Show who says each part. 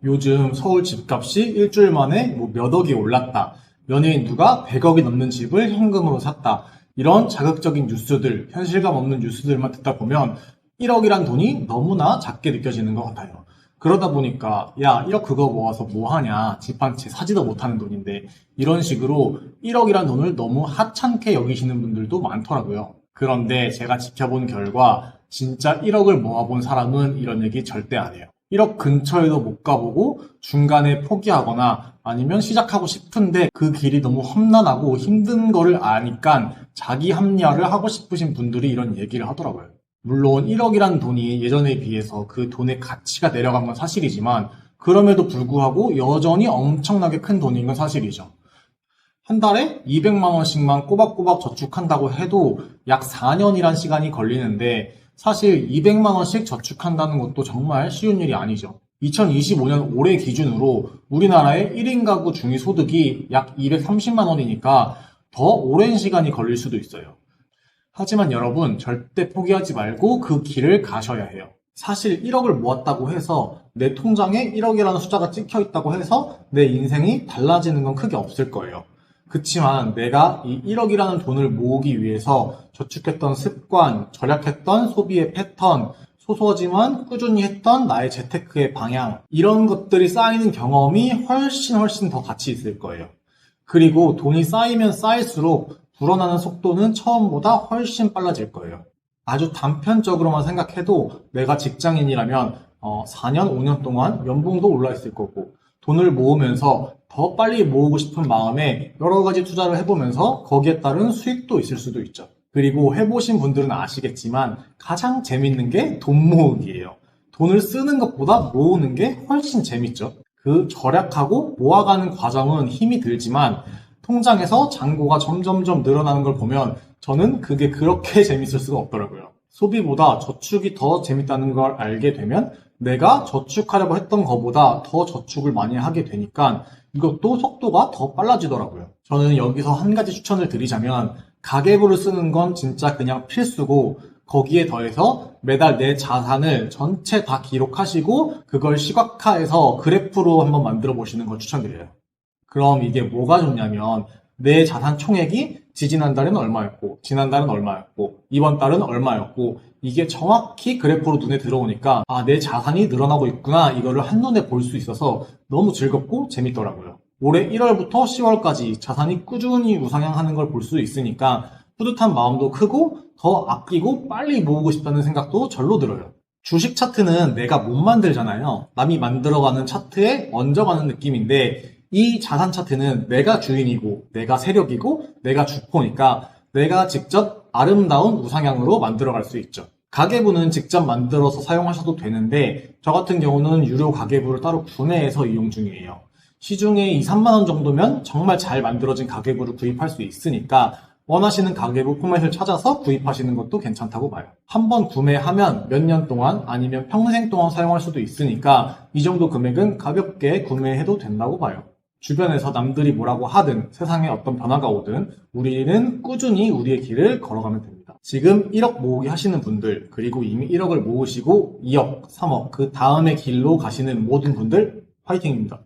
Speaker 1: 요즘 서울 집값이 일주일 만에 몇 억이 올랐다. 연예인 누가 100억이 넘는 집을 현금으로 샀다. 이런 자극적인 뉴스들, 현실감 없는 뉴스들만 듣다 보면 1억이란 돈이 너무나 작게 느껴지는 것 같아요. 그러다 보니까 야 1억 그거 모아서 뭐 하냐, 집 한 채 사지도 못하는 돈인데, 이런 식으로 1억이란 돈을 너무 하찮게 여기시는 분들도 많더라고요. 그런데 제가 지켜본 결과 진짜 1억을 모아본 사람은 이런 얘기 절대 안 해요. 1억 근처에도 못 가보고 중간에 포기하거나 아니면 시작하고 싶은데 그 길이 너무 험난하고 힘든 거를 아니까 자기 합리화를 하고 싶으신 분들이 이런 얘기를 하더라고요. 물론 1억이라는 돈이 예전에 비해서 그 돈의 가치가 내려간 건 사실이지만, 그럼에도 불구하고 여전히 엄청나게 큰 돈인 건 사실이죠. 한 달에 200만 원씩만 꼬박꼬박 저축한다고 해도 약 4년이란 시간이 걸리는데, 사실 200만 원씩 저축한다는 것도 정말 쉬운 일이 아니죠. 2025년 올해 기준으로 우리나라의 1인 가구 중위소득이 약 230만 원이니까 더 오랜 시간이 걸릴 수도 있어요. 하지만 여러분, 절대 포기하지 말고 그 길을 가셔야 해요. 사실 1억을 모았다고 해서 내 통장에 1억이라는 숫자가 찍혀 있다고 해서 내 인생이 달라지는 건 크게 없을 거예요. 그치만 내가 이 1억이라는 돈을 모으기 위해서 저축했던 습관, 절약했던 소비의 패턴, 소소하지만 꾸준히 했던 나의 재테크의 방향, 이런 것들이 쌓이는 경험이 훨씬 더 가치 있을 거예요. 그리고 돈이 쌓이면 쌓일수록 불어나는 속도는 처음보다 훨씬 빨라질 거예요. 아주 단편적으로만 생각해도 내가 직장인이라면 4년, 5년 동안 연봉도 올라 있을 거고, 돈을 모으면서 더 빨리 모으고 싶은 마음에 여러 가지 투자를 해보면서 거기에 따른 수익도 있을 수도 있죠. 그리고 해보신 분들은 아시겠지만 가장 재밌는 게 돈 모으기예요. 돈을 쓰는 것보다 모으는 게 훨씬 재밌죠. 그 절약하고 모아가는 과정은 힘이 들지만 통장에서 잔고가 점점점 늘어나는 걸 보면 저는 그게 그렇게 재밌을 수가 없더라고요. 소비보다 저축이 더 재밌다는 걸 알게 되면 내가 저축하려고 했던 것보다 더 저축을 많이 하게 되니까 이것도 속도가 더 빨라지더라고요. 저는 여기서 한 가지 추천을 드리자면, 가계부를 쓰는 건 진짜 그냥 필수고, 거기에 더해서 매달 내 자산을 전체 다 기록하시고 그걸 시각화해서 그래프로 한번 만들어 보시는 걸 추천드려요. 그럼 이게 뭐가 좋냐면, 내 자산 총액이 지지난달은 얼마였고, 지난달은 얼마였고, 이번 달은 얼마였고, 이게 정확히 그래프로 눈에 들어오니까 내 자산이 늘어나고 있구나, 이거를 한눈에 볼 수 있어서 너무 즐겁고 재밌더라고요. 올해 1월부터 10월까지 자산이 꾸준히 우상향하는 걸 볼 수 있으니까 뿌듯한 마음도 크고 더 아끼고 빨리 모으고 싶다는 생각도 절로 들어요. 주식 차트는 내가 못 만들잖아요. 남이 만들어가는 차트에 얹어가는 느낌인데, 이 자산 차트는 내가 주인이고 내가 세력이고 내가 주포니까 내가 직접 아름다운 우상향으로 만들어갈 수 있죠. 가계부는 직접 만들어서 사용하셔도 되는데, 저 같은 경우는 유료 가계부를 따로 구매해서 이용 중이에요. 시중에 2, 3만 원 정도면 정말 잘 만들어진 가계부를 구입할 수 있으니까 원하시는 가계부 포맷을 찾아서 구입하시는 것도 괜찮다고 봐요. 한번 구매하면 몇 년 동안 아니면 평생 동안 사용할 수도 있으니까 이 정도 금액은 가볍게 구매해도 된다고 봐요. 주변에서 남들이 뭐라고 하든 세상에 어떤 변화가 오든 우리는 꾸준히 우리의 길을 걸어가면 됩니다. 지금 1억 모으기 하시는 분들, 그리고 이미 1억을 모으시고 2억, 3억, 그 다음의 길로 가시는 모든 분들 화이팅입니다.